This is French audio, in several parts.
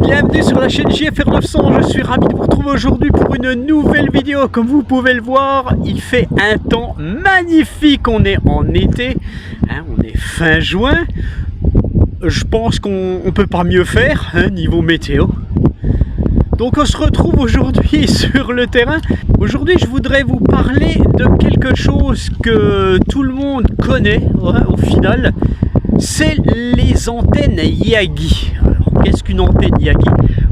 Bienvenue sur la chaîne JFR 900, je suis ravi de vous retrouver aujourd'hui pour une nouvelle vidéo. Comme vous pouvez le voir, il fait un temps magnifique, on est en été, on est fin juin. Je pense qu'on ne peut pas mieux faire niveau météo. Donc on se retrouve aujourd'hui sur le terrain. Aujourd'hui je voudrais vous parler de quelque chose que tout le monde connaît au final. C'est les antennes Yagi. Alors qu'est-ce qu'une antenne Yagi?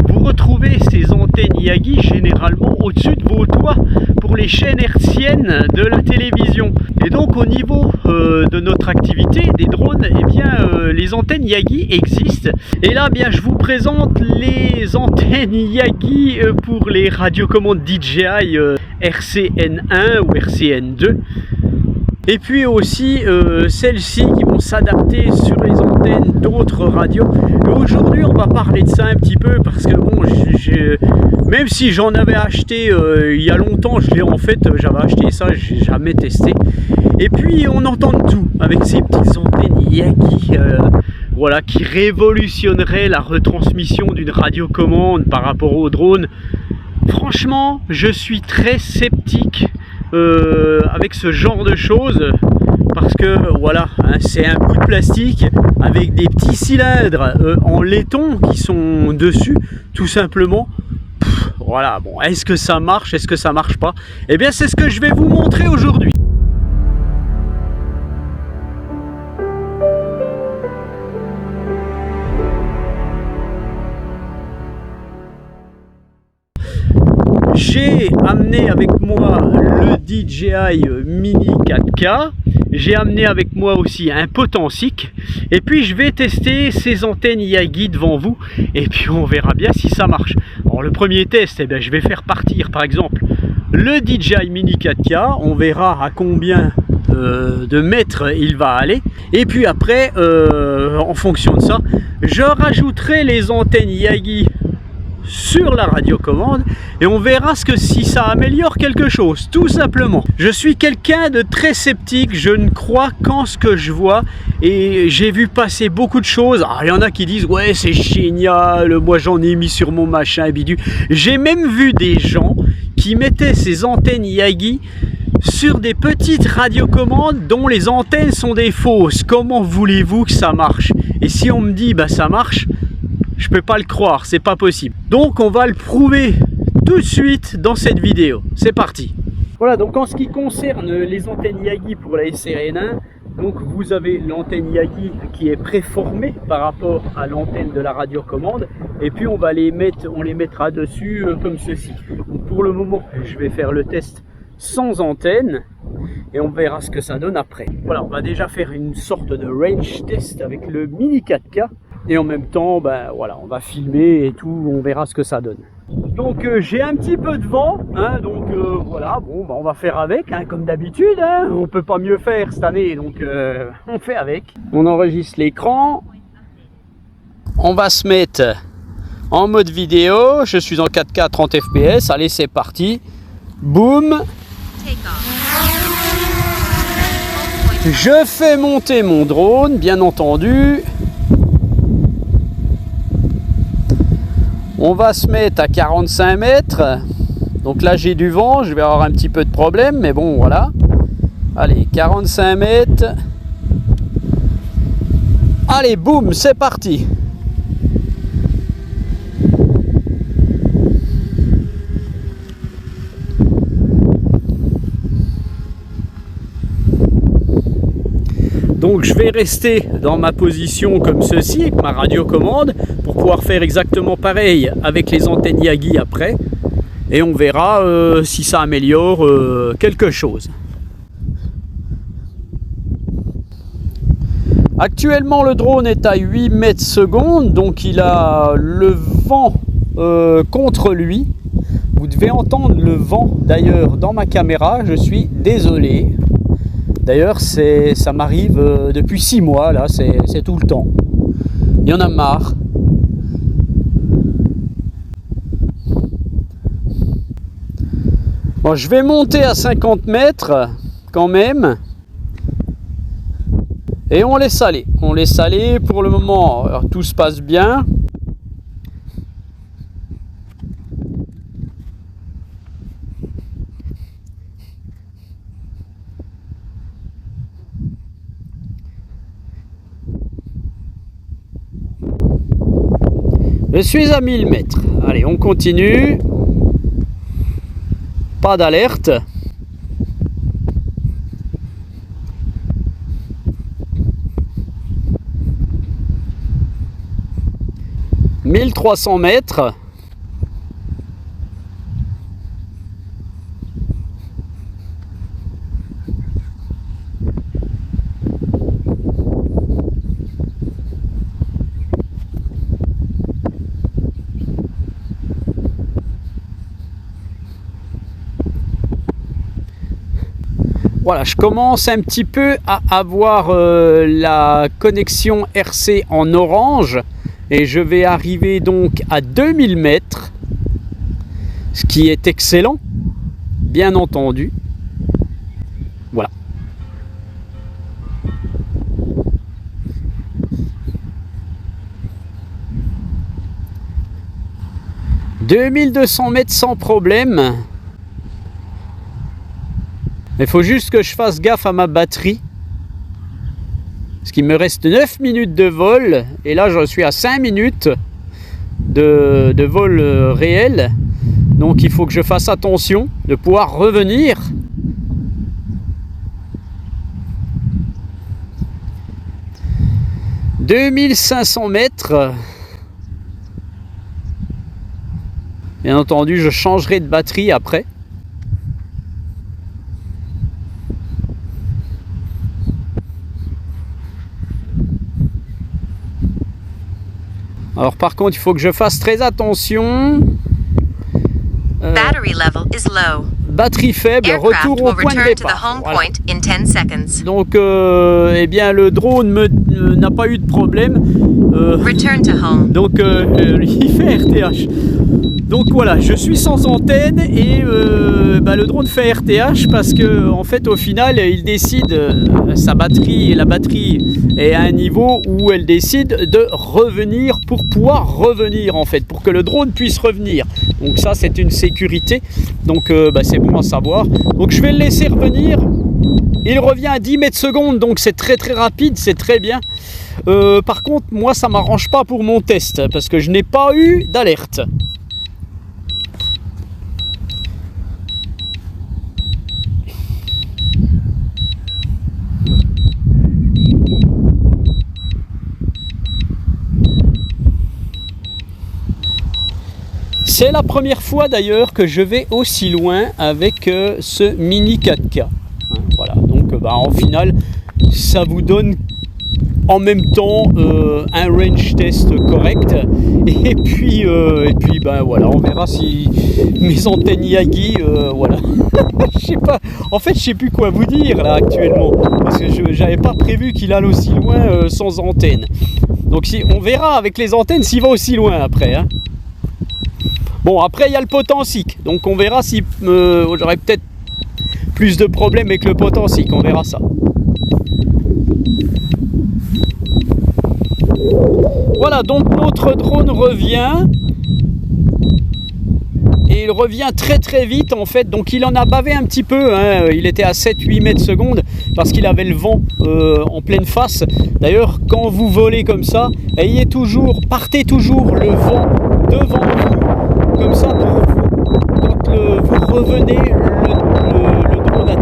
Vous retrouvez ces antennes Yagi généralement au-dessus de vos toits pour les chaînes hertziennes de la télévision. Et donc au niveau de notre activité des drones, eh bien les antennes Yagi existent. Et là bien je vous présente les antennes Yagi pour les radiocommandes DJI RCN1 ou RCN2. Et puis aussi celles-ci qui vont s'adapter sur les antennes d'autres radios. Et aujourd'hui on va parler de ça un petit peu parce que bon, même si j'en avais acheté il y a longtemps, j'avais acheté ça, j'ai jamais testé. Et puis on entend tout avec ces petites antennes Yagi, voilà, qui révolutionneraient la retransmission d'une radiocommande par rapport au drone. Franchement, je suis très sceptique avec ce genre de choses parce que voilà, c'est un bout de plastique avec des petits cylindres en laiton qui sont dessus, tout simplement. Voilà, bon, est-ce que ça marche, est-ce que ça marche pas? Eh bien c'est ce que je vais vous montrer aujourd'hui. J'ai amené avec moi le DJI Mini 4K, j'ai amené avec moi aussi un Potensic, et puis je vais tester ces antennes Yagi devant vous, et puis on verra bien si ça marche. Alors le premier test, eh bien, je vais faire partir par exemple le DJI Mini 4K, on verra à combien de mètres il va aller, et puis après, en fonction de ça, je rajouterai les antennes Yagi sur la radiocommande et on verra si ça améliore quelque chose, tout simplement. Je suis quelqu'un de très sceptique, je ne crois qu'en ce que je vois et j'ai vu passer beaucoup de choses. Alors, il y en a qui disent ouais c'est génial, moi j'en ai mis sur mon machin bidule. J'ai même vu des gens qui mettaient ces antennes Yagi sur des petites radiocommandes dont les antennes sont des fausses. Comment voulez-vous que ça marche? Et si on me dit bah ça marche, je peux pas le croire, c'est pas possible. Donc on va le prouver tout de suite dans cette vidéo. C'est parti. Voilà, donc en ce qui concerne les antennes Yagi pour la SRN1, donc vous avez l'antenne Yagi qui est préformée par rapport à l'antenne de la radiocommande, et puis on les mettra dessus comme ceci. Donc pour le moment, je vais faire le test sans antenne et on verra ce que ça donne après. Voilà, on va déjà faire une sorte de range test avec le Mini 4K. Et en même temps, ben voilà, on va filmer et tout, on verra ce que ça donne. Donc j'ai un petit peu de vent, donc voilà, bon, ben, on va faire avec, comme d'habitude, on peut pas mieux faire cette année, donc on fait avec. On enregistre l'écran, on va se mettre en mode vidéo, je suis en 4K 30 fps, allez c'est parti, boum. Je fais monter mon drone, bien entendu. On va se mettre à 45 mètres. Donc là j'ai du vent, je vais avoir un petit peu de problème, mais bon voilà. Allez, 45 mètres. Allez, boum, c'est parti. Donc je vais rester dans ma position comme ceci, avec ma radiocommande, pour pouvoir faire exactement pareil avec les antennes Yagi après. Et on verra si ça améliore quelque chose. Actuellement le drone est à 8 mètres secondes, donc il a le vent contre lui. Vous devez entendre le vent d'ailleurs dans ma caméra, je suis désolé. D'ailleurs, ça m'arrive depuis 6 mois, là, c'est tout le temps. Il y en a marre. Bon, je vais monter à 50 mètres quand même. Et on laisse aller. On laisse aller pour le moment. Alors, tout se passe bien. Je suis à 1000 mètres. Allez, on continue. Pas d'alerte. « 1300 mètres. » Voilà, je commence un petit peu à avoir la connexion RC en orange et je vais arriver donc à 2000 mètres, ce qui est excellent, bien entendu. Voilà. « 2200 mètres sans problème. » Il faut juste que je fasse gaffe à ma batterie. Parce qu'il me reste 9 minutes de vol. Et là, je suis à 5 minutes de vol réel. Donc, il faut que je fasse attention de pouvoir revenir. « 2500 mètres. » Bien entendu, je changerai de batterie après. Alors par contre, il faut que je fasse très attention. Battery level is low. Batterie faible, retour au point de départ. Voilà. Donc, eh bien, le drone n'a pas eu de problème. Return to home. Donc, il fait RTH. Donc voilà, je suis sans antenne et le drone fait RTH parce que en fait au final il décide sa batterie, la batterie est à un niveau où elle décide de revenir pour pouvoir revenir en fait, pour que le drone puisse revenir. Donc ça c'est une sécurité, donc c'est bon à savoir. Donc je vais le laisser revenir. Il revient à 10 mètres secondes, donc c'est très rapide, c'est très bien. Par contre moi ça m'arrange pas pour mon test parce que je n'ai pas eu d'alerte. C'est la première fois d'ailleurs que je vais aussi loin avec ce Mini 4K. Hein, voilà, donc en final, ça vous donne en même temps un range test correct. Et puis voilà, on verra si mes antennes Yagi, voilà. Je sais pas, en fait, je sais plus quoi vous dire là actuellement, parce que j'avais pas prévu qu'il allait aussi loin sans antenne. Donc on verra avec les antennes s'il va aussi loin après. Hein. Bon, après, il y a le Potensic. Donc, on verra si j'aurai peut-être plus de problèmes avec le Potensic. On verra ça. Voilà, donc notre drone revient. Et il revient très vite, en fait. Donc, il en a bavé un petit peu. Hein. Il était à 7-8 mètres secondes parce qu'il avait le vent en pleine face. D'ailleurs, quand vous volez comme ça, partez toujours le vent devant vous. Comme ça, quand vous revenez, le drone a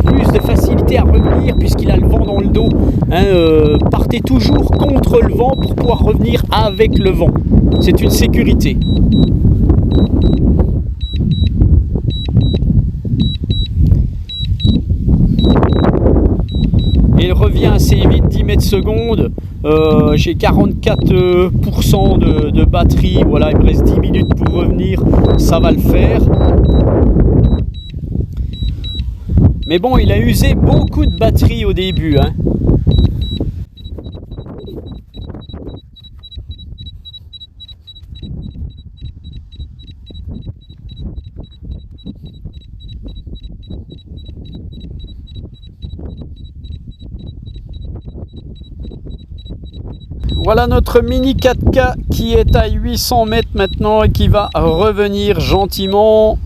plus de facilité à revenir puisqu'il a le vent dans le dos. Hein, partez toujours contre le vent pour pouvoir revenir avec le vent. C'est une sécurité. Il revient assez vite, 10 mètres secondes. J'ai 44% de batterie. Voilà, il me reste 10 minutes pour revenir. Ça va le faire. Mais bon, il a usé beaucoup de batterie au début. Hein. Voilà notre Mini 4K qui est à 800 mètres maintenant et qui va revenir gentiment.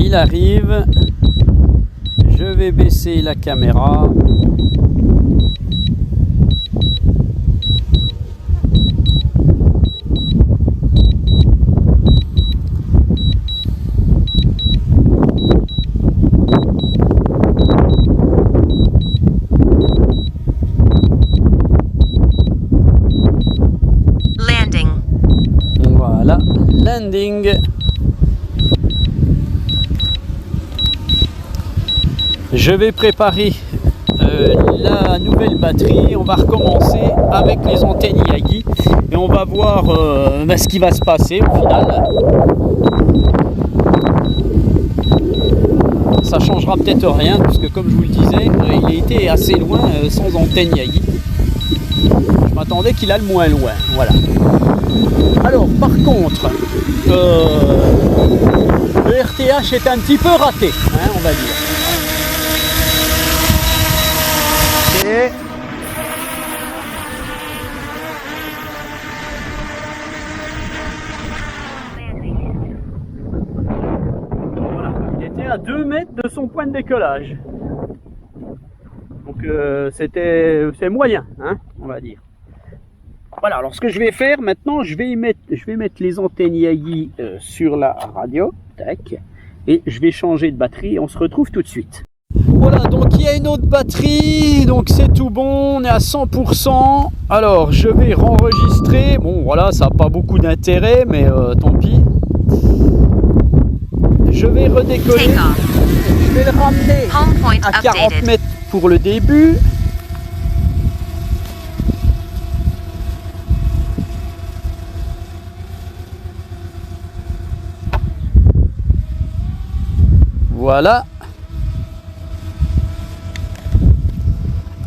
il arrive. Je vais baisser la caméra. Landing. Voilà, landing. Je vais préparer la nouvelle batterie. On va recommencer avec les antennes Yagi et on va voir ce qui va se passer au final. Ça changera peut-être rien puisque, comme je vous le disais, il a été assez loin sans antenne Yagi. Je m'attendais qu'il aille moins loin. Voilà. Alors, par contre, le RTH est un petit peu raté, hein, on va dire. Et voilà, il était à 2 mètres de son point de décollage. Donc c'est moyen, hein, on va dire. Voilà, alors ce que je vais faire maintenant, je vais mettre les antennes Yagi sur la radio, tac, et je vais changer de batterie. On se retrouve tout de suite. Voilà, donc il y a une autre batterie, donc c'est tout bon, on est à 100%. Alors je vais enregistrer, bon voilà, ça n'a pas beaucoup d'intérêt, mais tant pis. Je vais redécoller, je vais le ramener à 40 mètres pour le début. Voilà.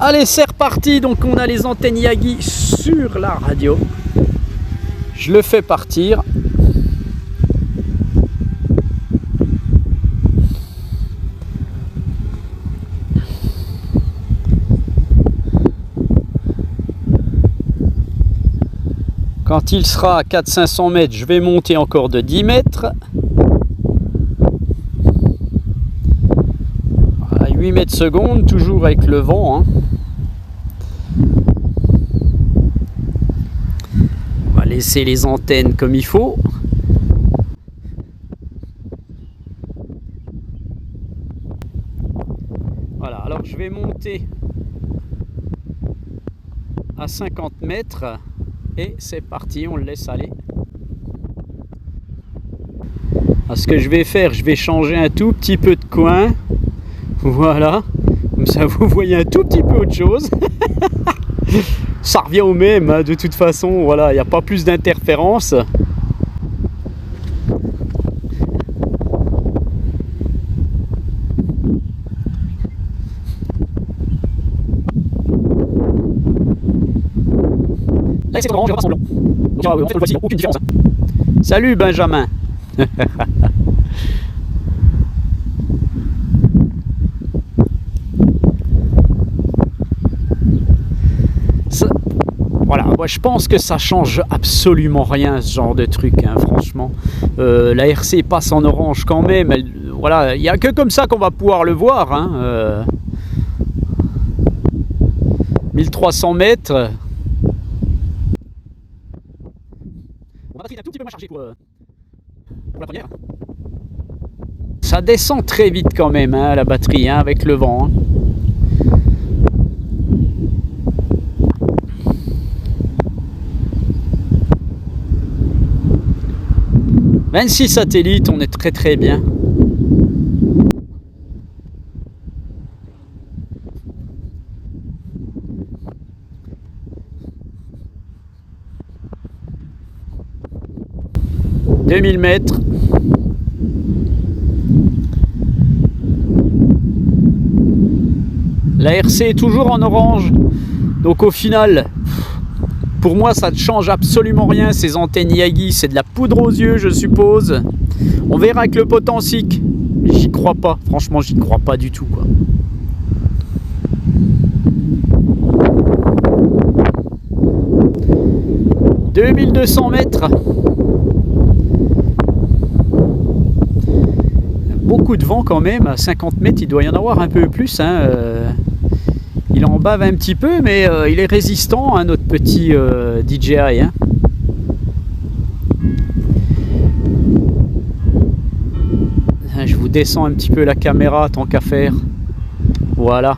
Allez, c'est reparti. Donc on a les antennes Yagi sur la radio. Je le fais partir. Quand il sera à 400-500 mètres, je vais monter encore de 10 mètres. À 8 mètres secondes, toujours avec le vent, hein. On va laisser les antennes comme il faut. Voilà, alors je vais monter à 50 mètres et c'est parti, on le laisse aller. Alors, ce que je vais faire, je vais changer un tout petit peu de coin. Voilà, comme ça vous voyez un tout petit peu autre chose. Ça revient au même, hein, de toute façon, voilà, il n'y a pas plus d'interférence. Là c'est orange, je repasse en blanc. Donc en fait on le voit ici, aucune différence. Salut Benjamin. Voilà, moi je pense que ça change absolument rien ce genre de truc, hein, franchement. La RC passe en orange quand même. Voilà, il n'y a que comme ça qu'on va pouvoir le voir. Hein, 1300 mètres. La batterie est un tout petit peu moins chargée pour la première. Ça descend très vite quand même, hein, la batterie, hein, avec le vent. Hein. 26 satellites, on est très très bien. « 2000 mètres. » La RC est toujours en orange. Donc au final, pour moi ça ne change absolument rien. Ces antennes Yagi, c'est de la poudre aux yeux, je suppose. On verra avec le Potensic. J'y crois pas, franchement j'y crois pas du tout, quoi. « 2200 mètres. » beaucoup de vent quand même. À 50 mètres, il doit y en avoir un peu plus. Hein. Il en bave un petit peu, mais il est résistant, hein, notre petit DJI. Hein. Je vous descends un petit peu la caméra tant qu'à faire. Voilà.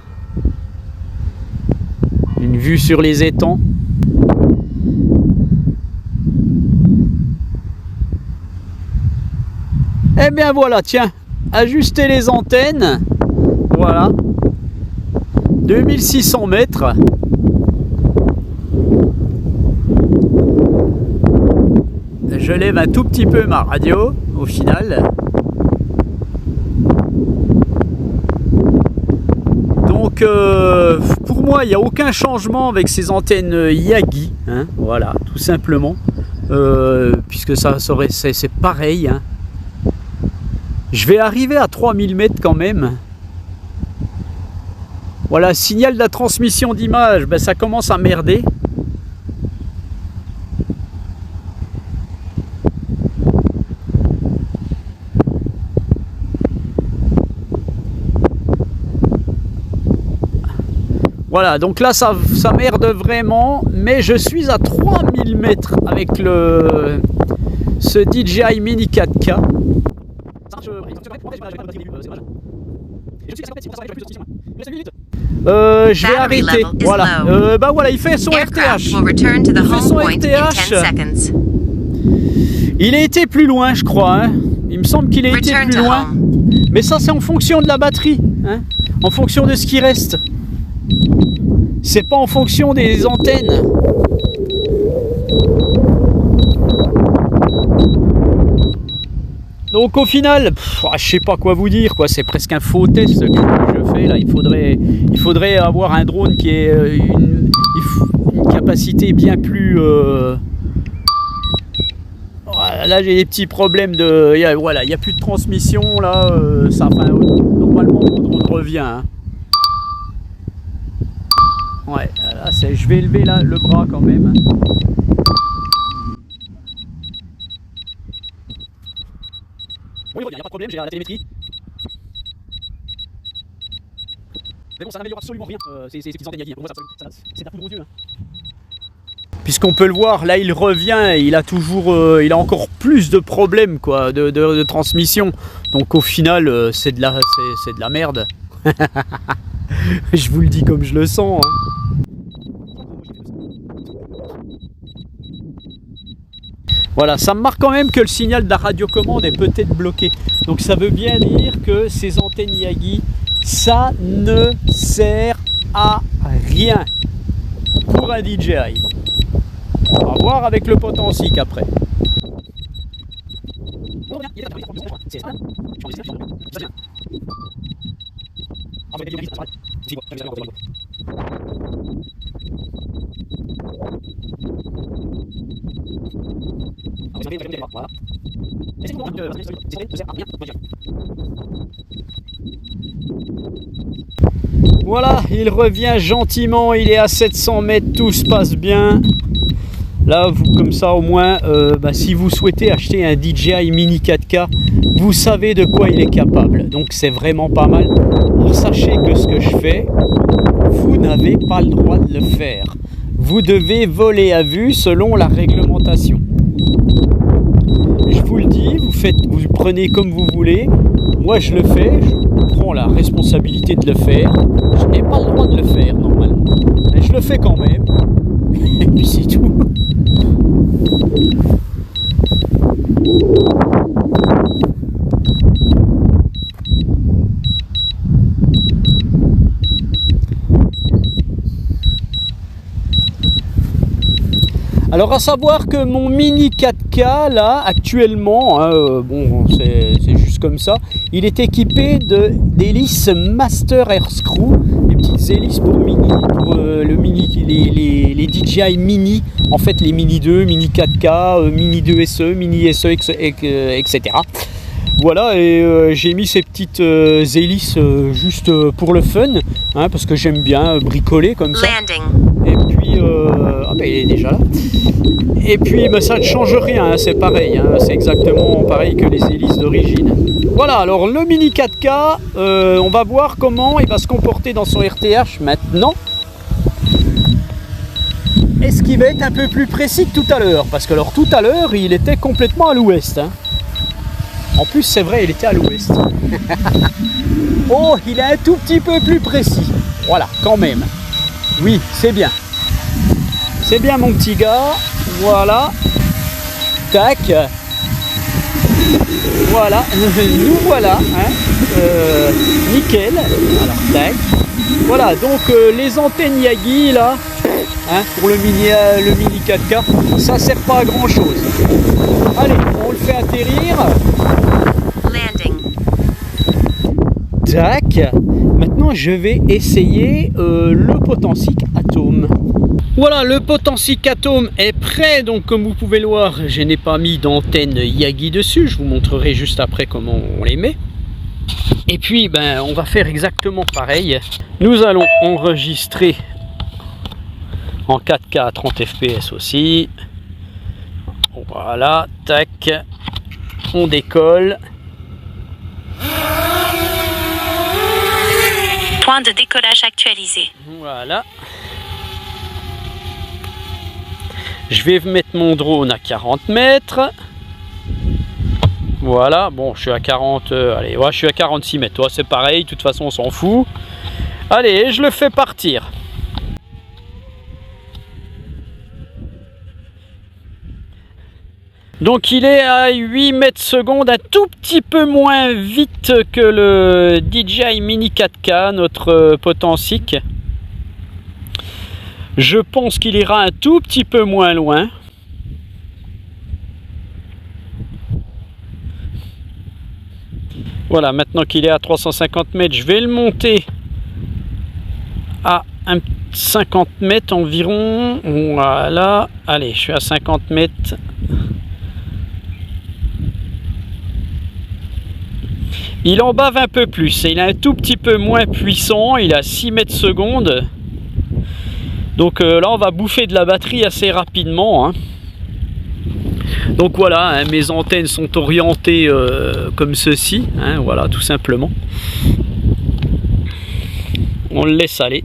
Une vue sur les étangs. Eh bien voilà, tiens, ajuster les antennes. Voilà. 2600 mètres. Je lève un tout petit peu ma radio au final. Donc pour moi il n'y a aucun changement avec ces antennes Yagi, hein, voilà, tout simplement, puisque c'est pareil. Hein. Je vais arriver à 3000 mètres quand même. Voilà, signal de la transmission d'image, ben, ça commence à merder. Voilà, donc là ça merde vraiment, mais je suis à 3000 mètres avec ce DJI Mini 4K. Je vais arrêter. Voilà. Bah voilà, il fait son RTH. Il fait son RTH. Il a été plus loin, je crois. Hein. Il me semble qu'il a été plus loin. Mais ça, c'est en fonction de la batterie. Hein. En fonction de ce qui reste. C'est pas en fonction des antennes. Donc au final, je sais pas quoi vous dire, quoi. C'est presque un faux test que je fais là. Il faudrait avoir un drone qui ait une capacité bien plus. Là j'ai des petits problèmes de. Voilà, il n'y a plus de transmission là. Normalement mon drone revient. Hein. Ouais, là je vais élever là, le bras quand même. Oui, il n'y a pas de problème, j'ai la télémétrie. Mais bon, ça n'améliore absolument rien, ces petites antennes Yagi. Pour moi, c'est de la poudre aux yeux. Hein. Puisqu'on peut le voir, là il revient, il a encore plus de problèmes quoi, de transmission. Donc au final, c'est de la merde. Je vous le dis comme je le sens. Hein. Voilà, ça me marque quand même que le signal de la radiocommande est peut-être bloqué. Donc ça veut bien dire que ces antennes Yagi, ça ne sert à rien pour un DJI. On va voir avec le Potensic après. Voilà, il revient gentiment, il est à 700 mètres, tout se passe bien. Là, comme ça au moins, si vous souhaitez acheter un DJI Mini 4K, vous savez de quoi il est capable. Donc c'est vraiment pas mal. Alors, sachez que ce que je fais, vous n'avez pas le droit de le faire. Vous devez voler à vue selon la réglementation. Je vous le dis, vous le prenez comme vous voulez. Moi je le fais, je prends la responsabilité de le faire. Je n'ai pas le droit de le faire normalement. Mais je le fais quand même. Et puis c'est tout. Alors à savoir que mon Mini 4K là actuellement, bon c'est juste comme ça, il est équipé d'hélices Master Air Screw, des petites hélices pour le mini, les DJI Mini, en fait les Mini 2, Mini 4K, Mini 2 SE, Mini SE, etc. Voilà, et j'ai mis ces petites hélices juste pour le fun, hein, parce que j'aime bien bricoler comme ça. Et puis, il est déjà là. Et puis, ça ne change rien, hein, c'est pareil, hein, c'est exactement pareil que les hélices d'origine. Voilà, alors le Mini 4K, on va voir comment il va se comporter dans son RTH maintenant. Est-ce qu'il va être un peu plus précis que tout à l'heure? Parce que alors tout à l'heure, il était complètement à l'ouest. Hein. En plus, c'est vrai, il était à l'ouest. Oh, il est un tout petit peu plus précis. Voilà, quand même. Oui, c'est bien. C'est bien, mon petit gars. Voilà. Tac. Voilà. Nous voilà. Hein. Nickel. Alors, tac. Voilà, donc les antennes Yagi, là, hein, pour le mini 4K, ça sert pas à grand chose. Allez, on le fait atterrir. Landing. Tac. Maintenant, je vais essayer le Potensic Atom. Voilà, le Potensic Atom est prêt. Donc, comme vous pouvez le voir, je n'ai pas mis d'antenne Yagi dessus. Je vous montrerai juste après comment on les met. Et puis, ben, on va faire exactement pareil. Nous allons enregistrer en 4K à 30 fps aussi. Voilà, tac. On décolle. Point de décollage actualisé. Voilà. Je vais mettre mon drone à 40 mètres. Voilà, bon, je suis à 40, allez, ouais, je suis à 46 mètres. Toi, c'est pareil, de toute façon, on s'en fout. Allez, je le fais partir. Donc, il est à 8 mètres secondes, un tout petit peu moins vite que le DJI Mini 4K, notre Potensic. Je pense qu'il ira un tout petit peu moins loin. Voilà, maintenant qu'il est à 350 mètres, je vais le monter à 50 mètres environ. Voilà, allez, je suis à 50 mètres. Il en bave un peu plus, il est un tout petit peu moins puissant, il est à 6 mètres secondes. Donc là, on va bouffer de la batterie assez rapidement. Hein. Donc voilà, hein, mes antennes sont orientées comme ceci, hein, voilà, tout simplement. On le laisse aller.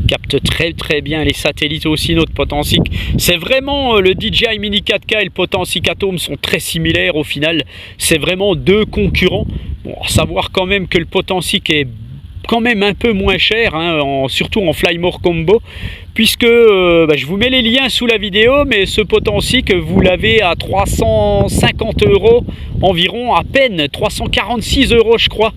Capte très bien les satellites aussi, notre Potensic. C'est vraiment le DJI Mini 4K et le Potensic Atom sont très similaires au final. C'est vraiment deux concurrents. Bon, à savoir quand même que le Potensic est quand même un peu moins cher, hein, surtout en Fly More Combo, puisque je vous mets les liens sous la vidéo, mais ce Potensic, vous l'avez à 350 € environ, à peine 346 € je crois,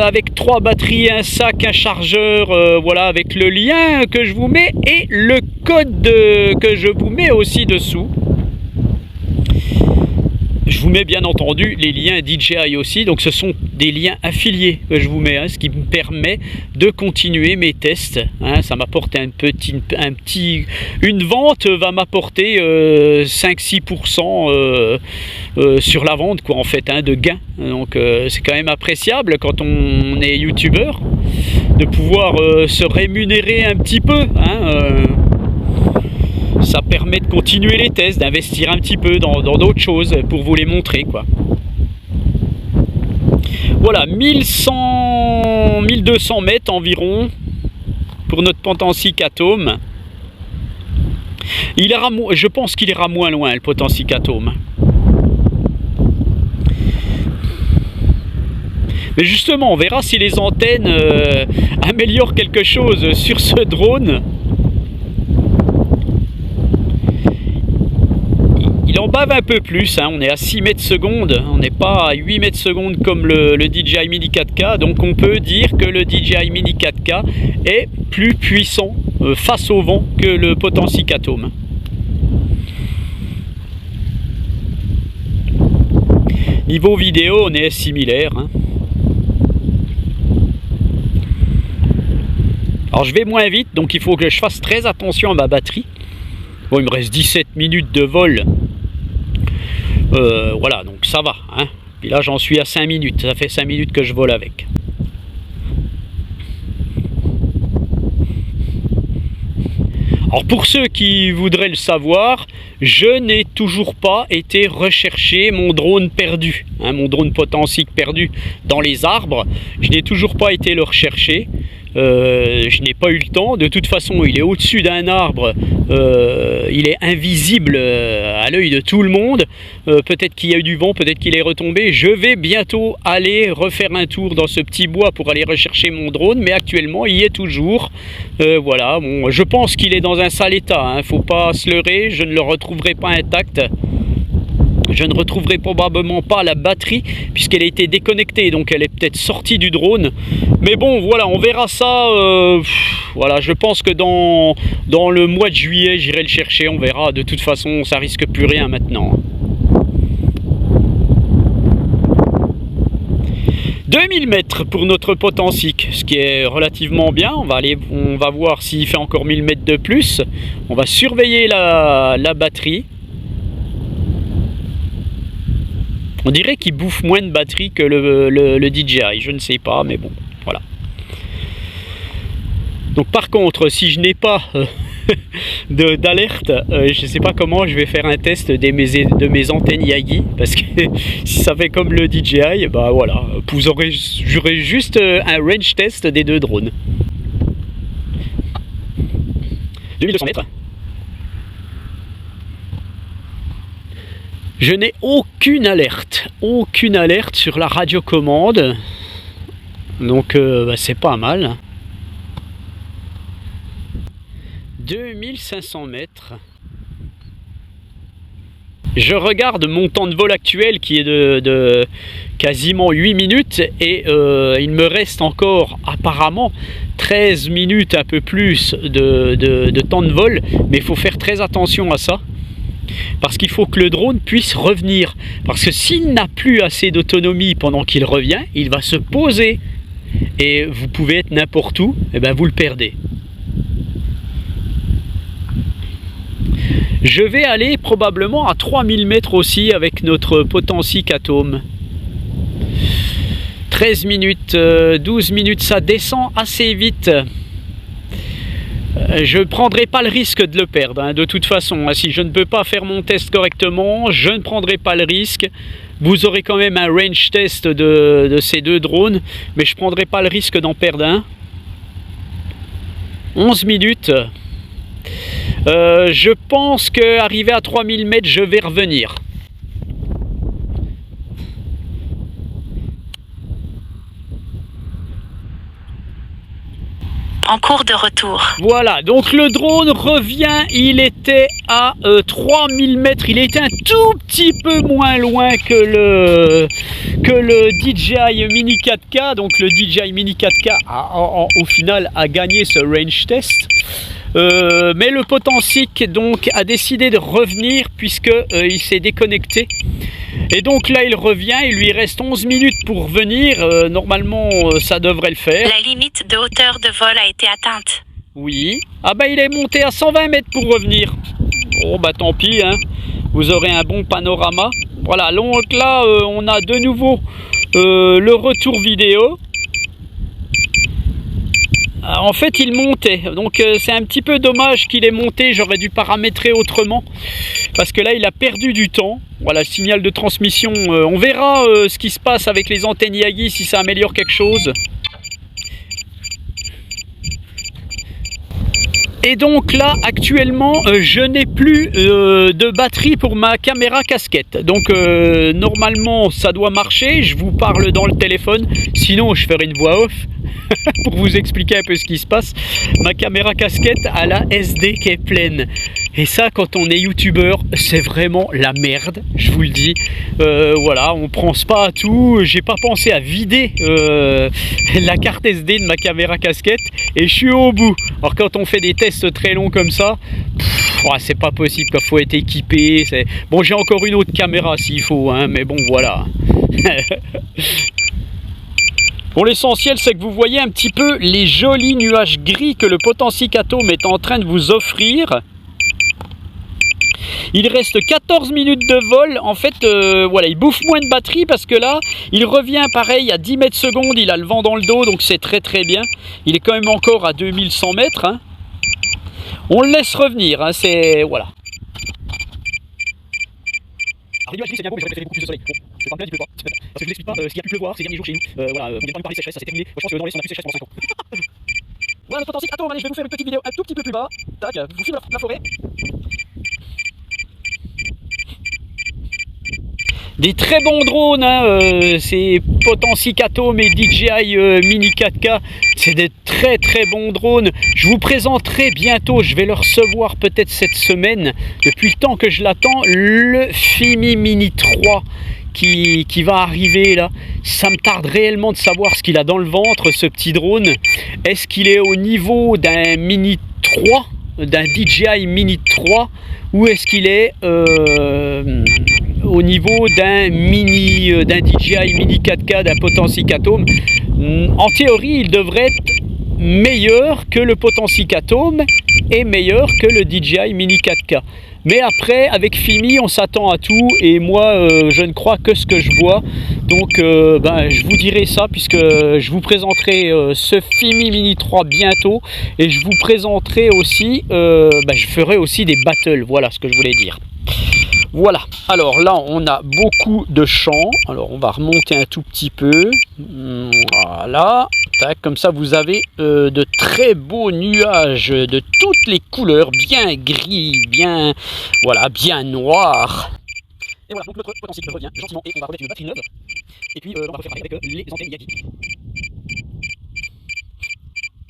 avec 3 batteries, un sac, un chargeur, voilà, avec le lien que je vous mets et le code que je vous mets aussi dessous. Je vous mets bien entendu les liens DJI aussi, donc ce sont des liens affiliés que je vous mets, hein, ce qui me permet de continuer mes tests. Hein, ça m'apporte une vente va m'apporter 5-6% sur la vente, quoi, en fait, hein, de gain. Donc c'est quand même appréciable quand on est youtubeur de pouvoir se rémunérer un petit peu. Hein, ça permet de continuer les tests, d'investir un petit peu dans d'autres choses pour vous les montrer, quoi. Voilà, 1200 mètres environ pour notre Potensic Atom. Je pense qu'il ira moins loin, le Potensic Atom. Mais justement, on verra si les antennes améliorent quelque chose sur ce drone. Il en bave un peu plus, hein, on est à 6 mètres secondes, on n'est pas à 8 mètres secondes comme le DJI Mini 4K, donc on peut dire que le DJI Mini 4K est plus puissant face au vent que le Potensic Atom. Niveau vidéo, on est similaire. Hein. Alors je vais moins vite, donc il faut que je fasse très attention à ma batterie. Bon, il me reste 17 minutes de vol. Voilà, donc ça va. Hein. Puis là, j'en suis à 5 minutes. Ça fait 5 minutes que je vole avec. Alors pour ceux qui voudraient le savoir, je n'ai toujours pas été rechercher mon drone perdu, hein, mon drone Potensic perdu dans les arbres. Je n'ai toujours pas été le rechercher. Je n'ai pas eu le temps. De toute façon, il est au-dessus d'un arbre. Il est invisible à l'œil de tout le monde. Peut-être qu'il y a eu du vent, peut-être qu'il est retombé. Je vais bientôt aller refaire un tour dans ce petit bois pour aller rechercher mon drone, mais actuellement, il y est toujours. Voilà, bon, je pense qu'il est dans un sale état, hein. Faut pas se leurrer, je ne le retrouverai pas intact. Je ne retrouverai probablement pas la batterie puisqu'elle a été déconnectée, donc elle est peut-être sortie du drone. Mais bon, voilà, on verra ça. Voilà, je pense que dans le mois de juillet, j'irai le chercher. On verra. De toute façon, ça risque plus rien maintenant. 2000 mètres pour notre Potensic, ce qui est relativement bien. On va voir s'il fait encore 1000 mètres de plus. On va surveiller la batterie. On dirait qu'il bouffe moins de batterie que le DJI, je ne sais pas, mais bon, voilà. Donc par contre, si je n'ai pas d'alerte, je ne sais pas comment je vais faire un test de mes antennes Yagi, parce que si ça fait comme le DJI, bah voilà, j'aurai juste un range test des deux drones. 2200 mètres. Je n'ai aucune alerte sur la radiocommande, donc bah, c'est pas mal. 2500 mètres. Je regarde mon temps de vol actuel qui est de quasiment 8 minutes et il me reste encore apparemment 13 minutes, un peu plus de temps de vol, mais il faut faire très attention à ça. Parce qu'il faut que le drone puisse revenir. Parce que s'il n'a plus assez d'autonomie pendant qu'il revient, il va se poser. Et vous pouvez être n'importe où, et ben vous le perdez. Je vais aller probablement à 3000 mètres aussi avec notre Potensic Atom. 13 minutes, 12 minutes, ça descend assez vite. Je ne prendrai pas le risque de le perdre, hein, de toute façon. Si je ne peux pas faire mon test correctement, je ne prendrai pas le risque. Vous aurez quand même un range test de ces deux drones, mais je ne prendrai pas le risque d'en perdre un. 11 minutes. Je pense qu'arrivé à 3000 mètres, je vais revenir. En cours de retour. Voilà, donc le drone revient, il était à 3000 mètres, il était un tout petit peu moins loin que le DJI Mini 4K, donc le DJI Mini 4K au final a gagné ce range test. Mais le Potensic donc a décidé de revenir puisque il s'est déconnecté. Et donc là il revient, il lui reste 11 minutes pour revenir, normalement ça devrait le faire. La limite de hauteur de vol a été atteinte. Oui. Ah bah il est monté à 120 mètres pour revenir. Bon bah tant pis, hein. Vous aurez un bon panorama. Voilà, donc là on a de nouveau le retour vidéo. En fait il montait, donc c'est un petit peu dommage qu'il ait monté, j'aurais dû paramétrer autrement parce que là il a perdu du temps. Voilà, signal de transmission, on verra ce qui se passe avec les antennes Yagi, si ça améliore quelque chose. Et donc là actuellement je n'ai plus de batterie pour ma caméra casquette, donc normalement ça doit marcher, je vous parle dans le téléphone, sinon je ferai une voix off pour vous expliquer un peu ce qui se passe. Ma caméra casquette a la SD qui est pleine. Et ça, quand on est youtubeur, c'est vraiment la merde, je vous le dis. Voilà, on pense pas à tout. J'ai pas pensé à vider la carte SD de ma caméra casquette et je suis au bout. Alors quand on fait des tests très longs comme ça, c'est pas possible, il faut être équipé. Bon, j'ai encore une autre caméra s'il faut, hein, mais bon, voilà. Bon, l'essentiel, c'est que vous voyez un petit peu les jolis nuages gris que le Potensic Atom est en train de vous offrir. Il reste 14 minutes de vol. En fait, voilà, il bouffe moins de batterie parce que là, il revient pareil à 10 mètres secondes. Il a le vent dans le dos, donc c'est très très bien. Il est quand même encore à 2100 mètres. Hein. On le laisse revenir, hein, c'est... Voilà. Alors, c'est bien beau, mais j'aurais préféré beaucoup plus de soleil. Bon, je vais pas me plaindre, il pleut pas. Parce que je vous explique pas, ce qu'il y a pu pleuvoir ces derniers jours chez nous. Voilà, on vient de parler de sécheresse, ça s'est terminé. Moi, je pense que dans l'Est, on a plus de sécheresse pendant 5 ans. Voilà notre potentiel. Attends, allez, je vais vous faire une petite vidéo un tout petit peu plus bas. Tac, je vous filme la forêt. Des très bons drones, hein, c'est Potensic Atom et DJI Mini 4K, c'est des très très bons drones. Je vous présenterai bientôt, je vais le recevoir peut-être cette semaine, depuis le temps que je l'attends, le Fimi Mini 3 qui va arriver là. Ça me tarde réellement de savoir ce qu'il a dans le ventre, ce petit drone. Est-ce qu'il est au niveau d'un Mini 3, d'un DJI Mini 3, ou est-ce qu'il est au niveau d'un DJI Mini 4K, d'un Potensic Atom? En théorie, il devrait être meilleur que le Potensic Atom et meilleur que le DJI Mini 4K. Mais après, avec Fimi, on s'attend à tout, et moi, je ne crois que ce que je vois. Donc, je vous dirai ça, puisque je vous présenterai ce Fimi Mini 3 bientôt, et je vous présenterai aussi, je ferai aussi des battles, voilà ce que je voulais dire. Voilà, alors là on a beaucoup de champs, alors on va remonter un tout petit peu, voilà, tac, comme ça vous avez de très beaux nuages de toutes les couleurs, bien gris, bien, voilà, bien noir. Et voilà, donc notre Potensic revient gentiment et on va remettre une batterie neuve, et puis on va refaire pareil avec les antennes Yagi.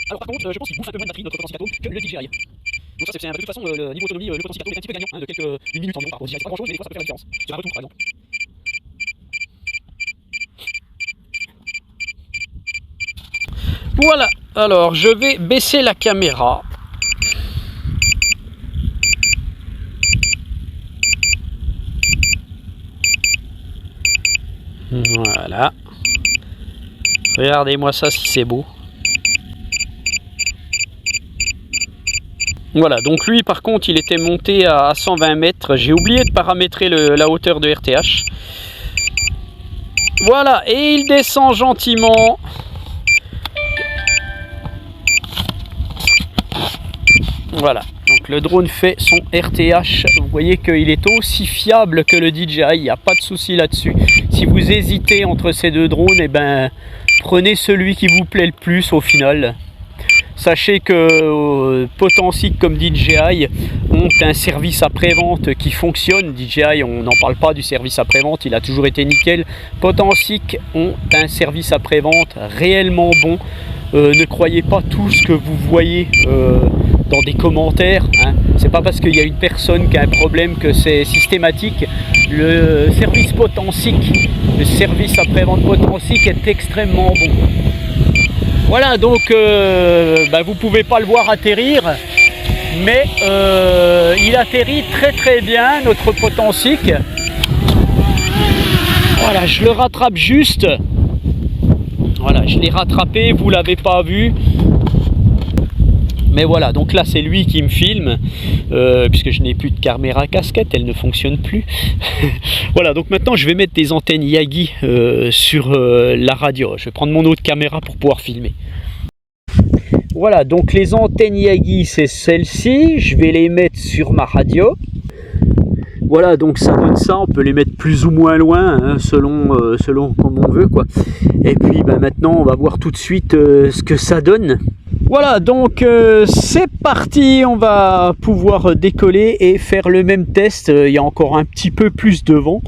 Alors par contre, je pense qu'il bouffe un peu moins de batterie notre Potensic Atom que le DJI. Donc ça c'est de toute façon le niveau autonomie, le Potensic Atom est un petit peu gagnant, hein, de une minute environ par rapport au DJI. C'est pas grand chose, mais des fois ça peut faire la différence. Sur un retour par exemple. Voilà, alors je vais baisser la caméra. Voilà. Regardez-moi ça si c'est beau. Voilà, donc lui par contre il était monté à 120 mètres. J'ai oublié de paramétrer la hauteur de RTH. Voilà, et il descend gentiment. Voilà, donc le drone fait son RTH. Vous voyez qu'il est aussi fiable que le DJI, il n'y a pas de souci là-dessus. Si vous hésitez entre ces deux drones, eh ben, prenez celui qui vous plaît le plus au final. Sachez que Potensic comme DJI ont un service après-vente qui fonctionne. DJI, on n'en parle pas du service après-vente, il a toujours été nickel. Potensic ont un service après-vente réellement bon. Ne croyez pas tout ce que vous voyez dans des commentaires, hein. C'est pas parce qu'il y a une personne qui a un problème que c'est systématique. Le service Potensic, le service après-vente Potensic est extrêmement bon. Voilà, donc vous pouvez pas le voir atterrir, mais il atterrit très très bien, notre Potensic. Voilà, je le rattrape juste. Voilà, je l'ai rattrapé, vous l'avez pas vu. Mais voilà, donc là c'est lui qui me filme, puisque je n'ai plus de caméra casquette, elle ne fonctionne plus. Voilà, donc maintenant je vais mettre des antennes Yagi sur la radio. Je vais prendre mon autre caméra pour pouvoir filmer. Voilà, donc les antennes Yagi c'est celle-ci, je vais les mettre sur ma radio. Voilà, donc ça donne ça, on peut les mettre plus ou moins loin, hein, selon comme on veut, quoi. Et puis maintenant on va voir tout de suite ce que ça donne. Voilà, donc c'est parti, on va pouvoir décoller et faire le même test. Il y a encore un petit peu plus de vent,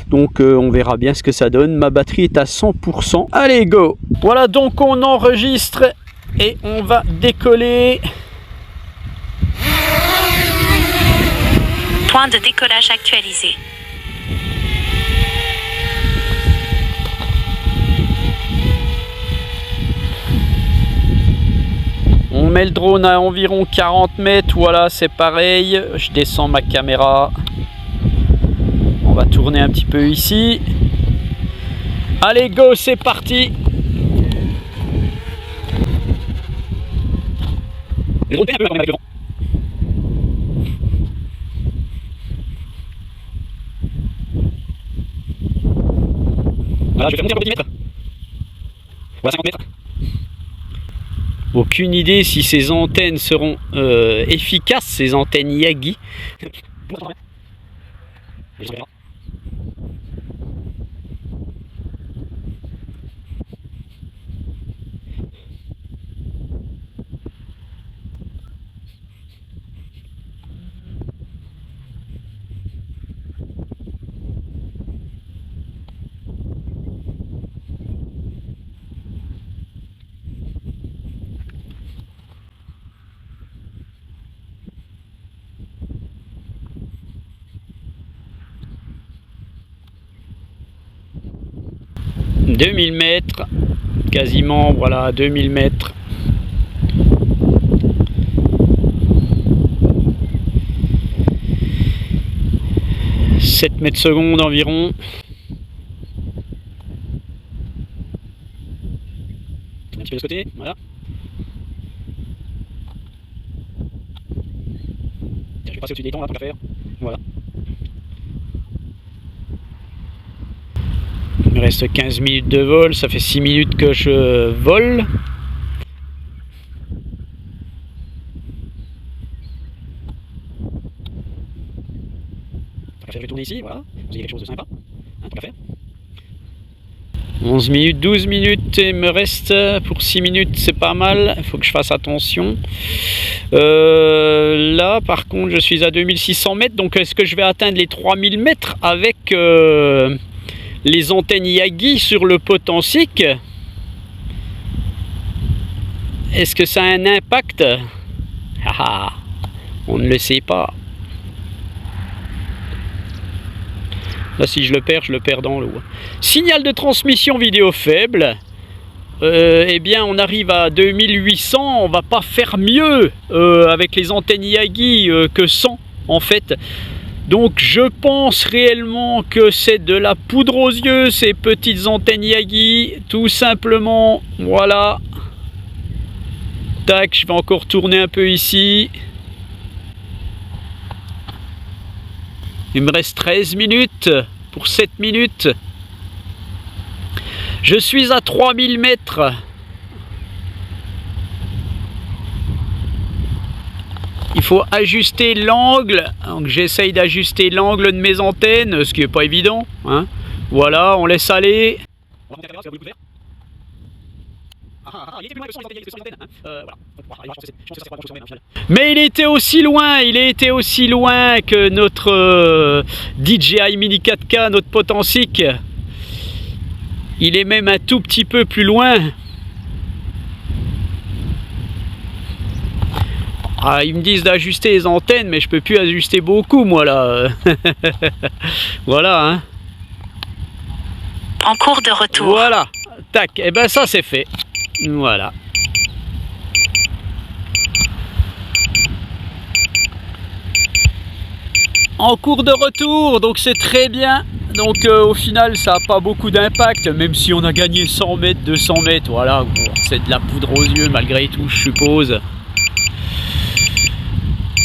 donc on verra bien ce que ça donne. Ma batterie est à 100%. Allez, go! Voilà, donc on enregistre et on va décoller. Point de décollage actualisé. On met le drone à environ 40 mètres, voilà, c'est pareil. Je descends ma caméra. On va tourner un petit peu ici. Allez, go, c'est parti. Le drone perd un peu quand même avec le vent. Voilà, je vais faire monter un peu de mètres. Voilà, 50 mètres. Aucune idée si ces antennes seront efficaces, ces antennes Yagi. « 2000 mètres, quasiment, voilà, 2000 mètres. » 7 mètres secondes environ. Un petit peu de ce côté, voilà. Je vais passer au-dessus des tons là pour la faire. Voilà. Il me reste 15 minutes de vol, ça fait 6 minutes que je vole. Je vais tourner ici, voilà. Vous avez quelque chose de sympa, hein, pour la faire. 11 minutes, 12 minutes, il me reste pour 6 minutes, c'est pas mal, il faut que je fasse attention. Là, par contre, je suis à 2600 mètres, donc est-ce que je vais atteindre les 3000 mètres avec les antennes Yagi sur le Potansic? Est-ce que ça a un impact? On ne le sait pas. Là, si je le perds dans l'eau. Signal de transmission vidéo faible. Eh bien, on arrive à 2800. On va pas faire mieux avec les antennes Yagi que 100, en fait. Donc, je pense réellement que c'est de la poudre aux yeux, ces petites antennes Yagi. Tout simplement, voilà. Tac, je vais encore tourner un peu ici. Il me reste 13 minutes pour 7 minutes. Je suis à 3000 mètres. Il faut ajuster l'angle. Donc j'essaye d'ajuster l'angle de mes antennes, ce qui n'est pas évident, hein. Voilà, on laisse aller. Mais il était aussi loin, que notre DJI Mini 4K, notre Potansic. Il est même un tout petit peu plus loin. Ah, ils me disent d'ajuster les antennes, mais je peux plus ajuster beaucoup, moi là. Voilà, hein. En cours de retour. Voilà, tac, et ben ça c'est fait. Voilà. En cours de retour, donc c'est très bien. Donc au final ça n'a pas beaucoup d'impact, même si on a gagné 100 mètres, 200 mètres, voilà. C'est de la poudre aux yeux malgré tout, je suppose.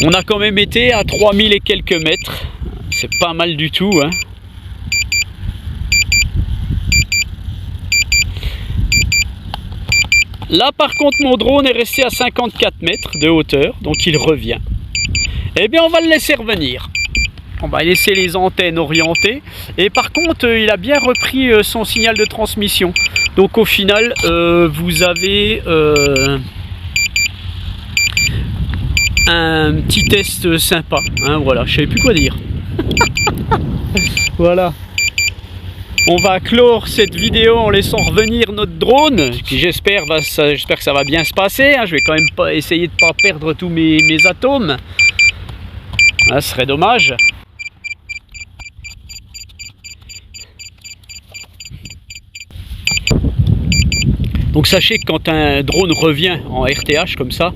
On a quand même été à 3000 et quelques mètres. C'est pas mal du tout, hein. Là par contre mon drone est resté à 54 mètres de hauteur, donc il revient. Eh bien on va le laisser revenir. On va laisser les antennes orientées. Et par contre il a bien repris son signal de transmission. Donc au final vous avez un petit test sympa, hein, voilà, je savais plus quoi dire. Voilà. On va clore cette vidéo en laissant revenir notre drone, qui j'espère que ça va bien se passer, hein. Je vais quand même pas essayer de pas perdre tous mes atomes, ah, ce serait dommage. Donc sachez que quand un drone revient en RTH comme ça,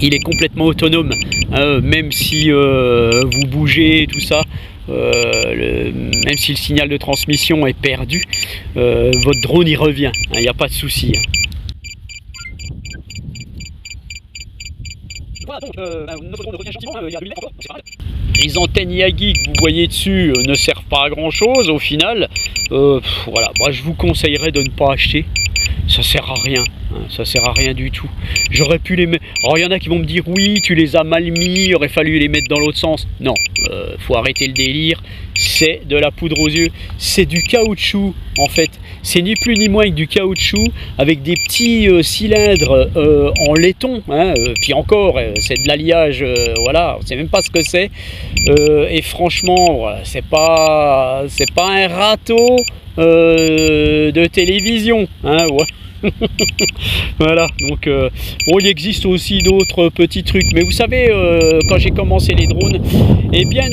il est complètement autonome, hein, même si vous bougez tout ça. Même si le signal de transmission est perdu, votre drone y revient, il n'y a pas de souci, hein. Voilà, donc, notre drone revient gentiment, il y a 2000 mètres encore, c'est pas mal. Les antennes Yagi que vous voyez dessus ne servent pas à grand chose au final. Voilà, moi je vous conseillerais de ne pas acheter, ça sert à rien, Ça sert à rien du tout. J'aurais pu les mettre. Alors il y en a qui vont me dire oui, tu les as mal mis, il aurait fallu les mettre dans l'autre sens. Non, faut arrêter le délire. C'est de la poudre aux yeux. C'est du caoutchouc en fait. C'est ni plus ni moins que du caoutchouc avec des petits cylindres en laiton. Puis encore, c'est de l'alliage. Voilà, on sait même pas ce que c'est. Et franchement, voilà, c'est pas un râteau de télévision. Ouais. Voilà, donc bon, il existe aussi d'autres petits trucs, mais vous savez, quand j'ai commencé les drones, eh bien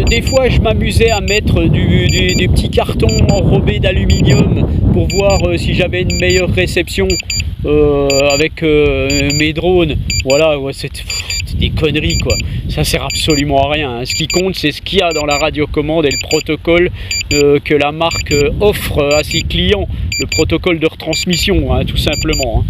des fois je m'amusais à mettre des petits cartons enrobés d'aluminium pour voir si j'avais une meilleure réception avec mes drones. Voilà, ouais, c'est des conneries quoi, ça sert absolument à rien, hein. Ce qui compte, c'est ce qu'il y a dans la radiocommande et le protocole que la marque offre à ses clients, le protocole de retransmission, hein, tout simplement, hein.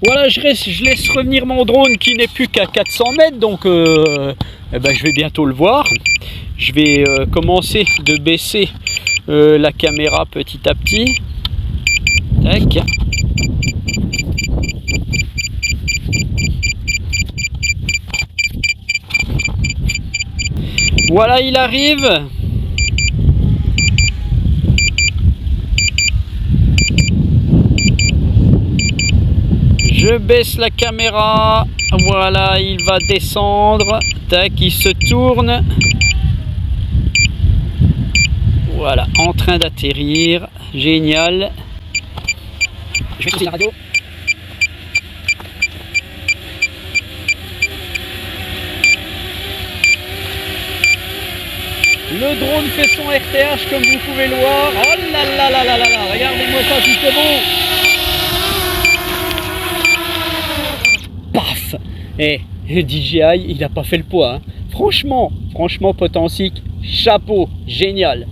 Voilà, je laisse revenir mon drone qui n'est plus qu'à 400 mètres, donc eh ben, je vais bientôt le voir. Je vais commencer de baisser la caméra petit à petit. Tac. Voilà, il arrive. Je baisse la caméra. Voilà, il va descendre. Tac, il se tourne. Voilà, en train d'atterrir. Génial. Je vais pousser la radio. Le drone fait son RTH comme vous pouvez le voir. Oh là là là là là là, regardez-moi ça si c'est beau. Paf. Et DJI, il n'a pas fait le poids, hein. Franchement Potensic, chapeau, génial.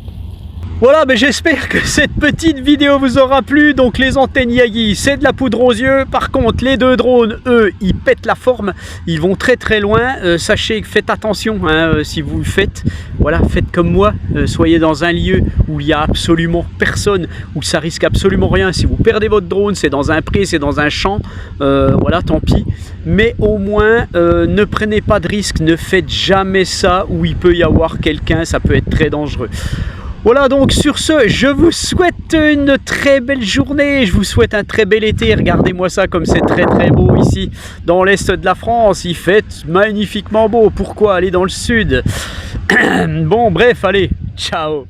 Voilà, mais j'espère que cette petite vidéo vous aura plu. Donc les antennes Yagi, c'est de la poudre aux yeux. Par contre, les deux drones, eux, ils pètent la forme. Ils vont très très loin. Sachez que faites attention, hein, si vous le faites. Voilà, faites comme moi. Soyez dans un lieu où il n'y a absolument personne, où ça risque absolument rien. Si vous perdez votre drone, c'est dans un pré, c'est dans un champ. Voilà, tant pis. Mais au moins, ne prenez pas de risque. Ne faites jamais ça où il peut y avoir quelqu'un. Ça peut être très dangereux. Voilà, donc sur ce, je vous souhaite une très belle journée, je vous souhaite un très bel été. Regardez-moi ça comme c'est très très beau ici dans l'est de la France. Il fait magnifiquement beau, pourquoi aller dans le sud? Bon bref, allez, ciao.